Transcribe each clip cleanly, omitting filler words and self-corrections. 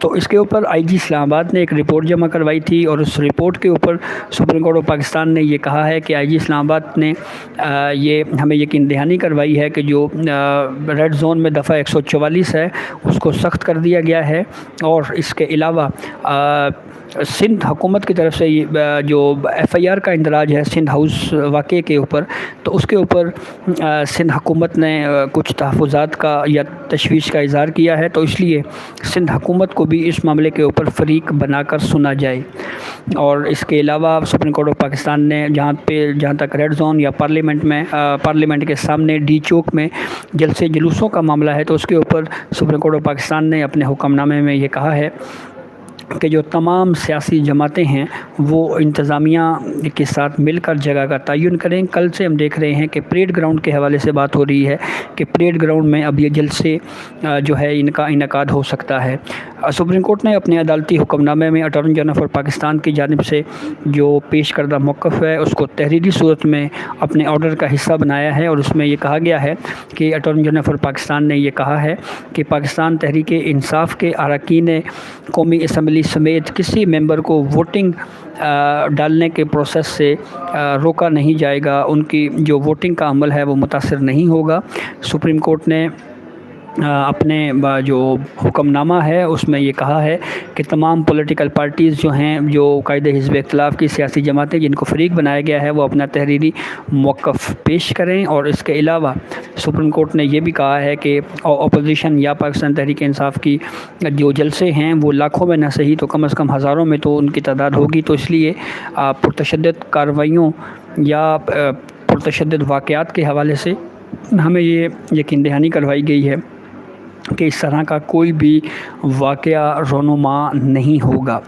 تو اس کے اوپر آئی جی اسلام آباد نے ایک رپورٹ جمع کروائی تھی، اور اس رپورٹ کے اوپر سپریم کورٹ آف پاکستان نے یہ کہا ہے کہ آئی جی اسلام آباد نے یہ ہمیں یقین دہانی کروائی ہے کہ جو ریڈ زون میں دفعہ 144 ہے اس کو سخت کر دیا گیا ہے، اور اس کے علاوہ سندھ حکومت کی طرف سے جو ایف آئی آر کا اندراج ہے سندھ ہاؤس واقعے کے اوپر، تو اس کے اوپر سندھ حکومت نے کچھ تحفظات کا یا تشویش کا اظہار کیا ہے، تو اس لیے سندھ حکومت کو بھی اس معاملے کے اوپر فریق بنا کر سنا جائے۔ اور اس کے علاوہ سپریم کورٹ آف پاکستان نے جہاں تک ریڈ زون یا پارلیمنٹ کے سامنے ڈی چوک میں جلسے جلوسوں کا معاملہ ہے، تو اس کے اوپر سپریم کورٹ آف پاکستان نے اپنے حکم نامے میں یہ کہا ہے کہ جو تمام سیاسی جماعتیں ہیں وہ انتظامیہ کے ساتھ مل کر جگہ کا تعین کریں۔ کل سے ہم دیکھ رہے ہیں کہ پریڈ گراؤنڈ کے حوالے سے بات ہو رہی ہے کہ پریڈ گراؤنڈ میں اب یہ جلسے جو ہے ان کا انعقاد ہو سکتا ہے۔ سپریم کورٹ نے اپنے عدالتی حکم نامے میں اٹارنی جنرل آف پاکستان کی جانب سے جو پیش کردہ موقف ہے اس کو تحریری صورت میں اپنے آرڈر کا حصہ بنایا ہے، اور اس میں یہ کہا گیا ہے کہ اٹارنی جنرل آف پاکستان نے یہ کہا ہے کہ پاکستان تحریک انصاف کے اراکین قومی اسمبلی سمیت کسی ممبر کو ووٹنگ ڈالنے کے پروسیس سے روکا نہیں جائے گا، ان کی جو ووٹنگ کا عمل ہے وہ متاثر نہیں ہوگا۔ سپریم کورٹ نے اپنے جو حکم نامہ ہے اس میں یہ کہا ہے کہ تمام پولیٹیکل پارٹیز جو ہیں، جو قائد حزب اختلاف کی سیاسی جماعتیں جن کو فریق بنایا گیا ہے، وہ اپنا تحریری موقف پیش کریں، اور اس کے علاوہ سپریم کورٹ نے یہ بھی کہا ہے کہ اپوزیشن یا پاکستان تحریک انصاف کی جو جلسے ہیں وہ لاکھوں میں نہ صحیح تو کم از کم ہزاروں میں تو ان کی تعداد ہوگی، تو اس لیے پرتشدد کارروائیوں یا پرتشدد واقعات کے حوالے سے ہمیں یہ یقین دہانی کروائی گئی ہے کہ اس طرح کا کوئی بھی واقعہ رونما نہیں ہوگا۔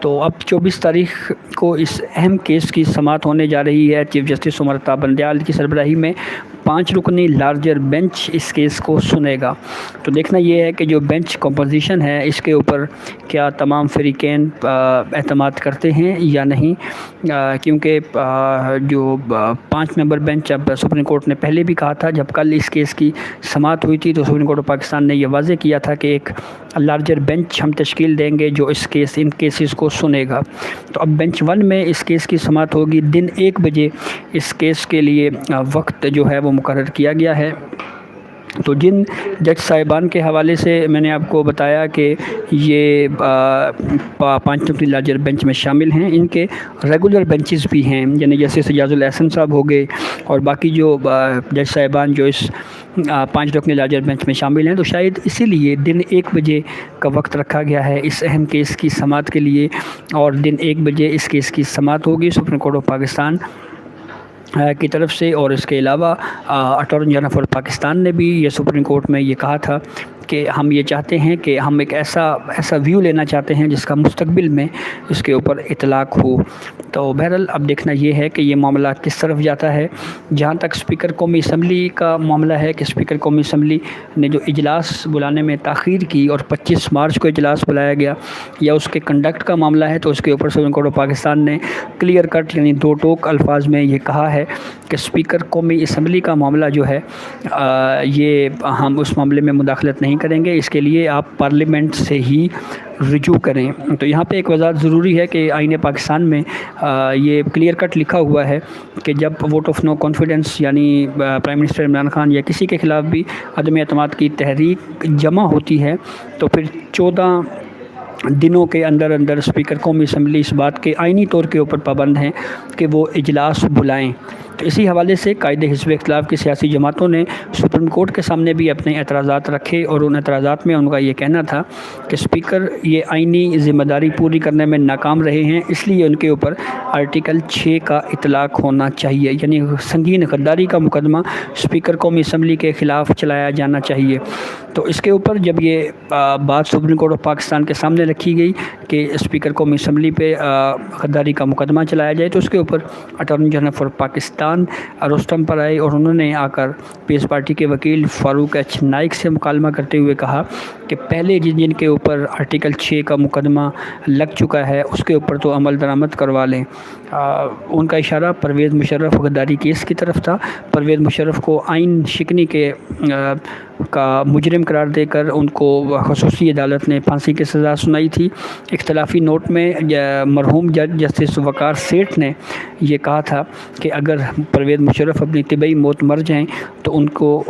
تو اب 24 تاریخ کو اس اہم کیس کی سماعت ہونے جا رہی ہے۔ چیف جسٹس عمر عطا بندیال کی سربراہی میں 5 رکنی لارجر بینچ اس کیس کو سنے گا۔ تو دیکھنا یہ ہے کہ جو بینچ کمپوزیشن ہے اس کے اوپر کیا تمام فریقین اعتماد کرتے ہیں یا نہیں، کیونکہ جو 5 ممبر بینچ، اب سپریم کورٹ نے پہلے بھی کہا تھا، جب کل اس کیس کی سماعت ہوئی تھی تو سپریم کورٹ آف پاکستان نے یہ واضح کیا تھا کہ ایک لارجر بینچ ہم تشکیل دیں گے جو ان کیسز کو سنے گا۔ تو اب بینچ 1 میں اس کیس کی سماعت ہوگی، دن 1 بجے اس کیس کے لیے وقت جو ہے وہ مقرر کیا گیا ہے۔ تو جن جج صاحبان کے حوالے سے میں نے آپ کو بتایا کہ یہ 5 رکنی لارجر بینچ میں شامل ہیں، ان کے ریگولر بینچز بھی ہیں، یعنی جیسے سجاد الاحسن صاحب ہو گئے اور باقی جو جج صاحبان جو اس 5 رکنی لارجر بینچ میں شامل ہیں، تو شاید اسی لیے دن 1 بجے کا وقت رکھا گیا ہے اس اہم کیس کی سماعت کے لیے، اور دن 1 بجے اس کیس کی سماعت ہوگی سپریم کورٹ آف پاکستان کی طرف سے۔ اور اس کے علاوہ اٹارنی جنرل آف پاکستان نے بھی یہ سپریم کورٹ میں یہ کہا تھا کہ ہم یہ چاہتے ہیں کہ ہم ایک ایسا ویو لینا چاہتے ہیں جس کا مستقبل میں اس کے اوپر اطلاق ہو۔ تو بہرحال اب دیکھنا یہ ہے کہ یہ معاملہ کس طرف جاتا ہے۔ جہاں تک اسپیکر قومی اسمبلی کا معاملہ ہے کہ اسپیکر قومی اسمبلی نے جو اجلاس بلانے میں تاخیر کی اور 25 مارچ کو اجلاس بلایا گیا، یا اس کے کنڈکٹ کا معاملہ ہے، تو اس کے اوپر سپریم کورٹ آف پاکستان نے کلیئر کٹ یعنی 2 ٹوک الفاظ میں یہ کہا ہے کہ اسپیکر قومی اسمبلی کا معاملہ جو ہے یہ ہم اس معاملے میں مداخلت نہیں کریں گے، اس کے لیے آپ پارلیمنٹ سے ہی رجوع کریں۔ تو یہاں پہ ایک وضاحت ضروری ہے کہ آئین پاکستان میں یہ کلیئر کٹ لکھا ہوا ہے کہ جب ووٹ آف نو کانفیڈنس یعنی پرائم منسٹر عمران خان یا کسی کے خلاف بھی عدم اعتماد کی تحریک جمع ہوتی ہے، تو پھر 14 دنوں کے اندر اسپیکر قومی اسمبلی اس بات کے آئینی طور کے اوپر پابند ہیں کہ وہ اجلاس بلائیں۔ تو اسی حوالے سے قائد حزب اختلاف کی سیاسی جماعتوں نے سپریم کورٹ کے سامنے بھی اپنے اعتراضات رکھے، اور ان اعتراضات میں ان کا یہ کہنا تھا کہ اسپیکر یہ آئینی ذمہ داری پوری کرنے میں ناکام رہے ہیں، اس لیے ان کے اوپر آرٹیکل 6 کا اطلاق ہونا چاہیے، یعنی سنگین غداری کا مقدمہ اسپیکر قومی اسمبلی کے خلاف چلایا جانا چاہیے۔ تو اس کے اوپر جب یہ بات سپریم کورٹ آف پاکستان کے سامنے رکھی گئی کہ اسپیکر قومی اسمبلی پہ غداری کا مقدمہ چلایا جائے، تو اس کے اوپر اٹارنی جنرل فار پاکستان رستم پر آئے، اور انہوں نے آ کر پیس پارٹی کے وکیل فاروق ایچ نائک سے مکالمہ کرتے ہوئے کہا کہ پہلے جن کے اوپر آرٹیکل 6 کا مقدمہ لگ چکا ہے اس کے اوپر تو عمل درآمد کروا لیں۔ ان کا اشارہ پرویز مشرف غداری کیس کی طرف تھا۔ پرویز مشرف کو آئین شکنی کے کا مجرم قرار دے کر ان کو خصوصی عدالت نے پھانسی کی سزا سنائی تھی۔ اختلافی نوٹ میں مرحوم جج جسٹس وقار سیٹھ نے یہ کہا تھا کہ اگر پرویز مشرف اپنی طبعی موت مر جائیں تو ان کو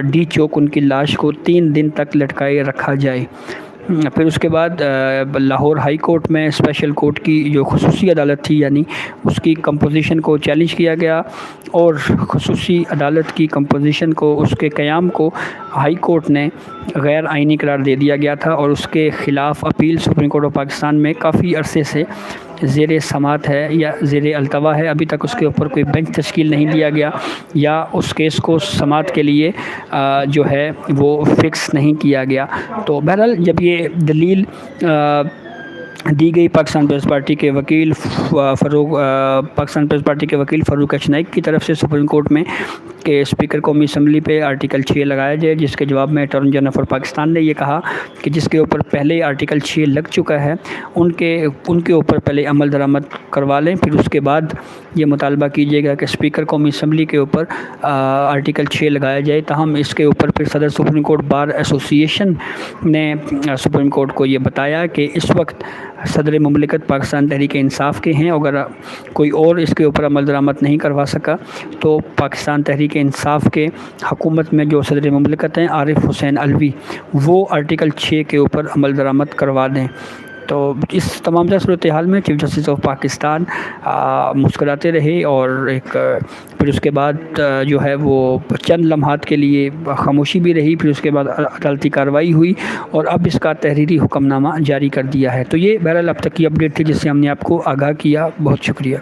ڈی چوک ان کی لاش کو 3 دن تک لٹکائے رکھا جائے۔ پھر اس کے بعد لاہور ہائی کورٹ میں اسپیشل کورٹ کی جو خصوصی عدالت تھی یعنی اس کی کمپوزیشن کو چیلنج کیا گیا، اور خصوصی عدالت کی کمپوزیشن کو، اس کے قیام کو ہائی کورٹ نے غیر آئینی قرار دے دیا گیا تھا، اور اس کے خلاف appeal supreme court of Pakistan میں کافی عرصے سے زیر سماعت ہے یا زیر التوا ہے۔ ابھی تک اس کے اوپر کوئی بینچ تشکیل نہیں دیا گیا یا اس کیس کو سماعت کے لیے جو ہے وہ فکس نہیں کیا گیا۔ تو بہرحال جب یہ دلیل دی گئی پاکستان پیپلز پارٹی کے وکیل فاروق ایچ نائک کی طرف سے سپریم کورٹ میں کہ اسپیکر قومی اسمبلی پہ آرٹیکل 6 لگایا جائے، جس کے جواب میں اٹارنی جنرل فار پاکستان نے یہ کہا کہ جس کے اوپر پہلے آرٹیکل 6 لگ چکا ہے ان کے اوپر پہلے عمل درآمد کروا لیں، پھر اس کے بعد یہ مطالبہ کیجیے گا کہ اسپیکر قومی اسمبلی کے اوپر آرٹیکل 6 لگایا جائے۔ تاہم اس کے اوپر پھر صدر سپریم کورٹ بار ایسوسی ایشن نے سپریم کورٹ کو یہ بتایا کہ اس وقت صدر مملکت پاکستان تحریک انصاف کے ہیں، اگر کوئی اور اس کے اوپر عمل درآمد نہیں کروا سکا تو پاکستان تحریک انصاف کے حکومت میں جو صدر مملکت ہیں عارف حسین علوی، وہ آرٹیکل 6 کے اوپر عمل درآمد کروا دیں۔ تو اس تمام صورتحال میں چیف جسٹس آف پاکستان مسکراتے رہے، اور پھر اس کے بعد جو ہے وہ چند لمحات کے لیے خاموشی بھی رہی، پھر اس کے بعد عدالتی کارروائی ہوئی، اور اب اس کا تحریری حکم نامہ جاری کر دیا ہے۔ تو یہ بہرحال اب تک کی اپڈیٹ تھی جس سے ہم نے آپ کو آگاہ کیا۔ بہت شکریہ۔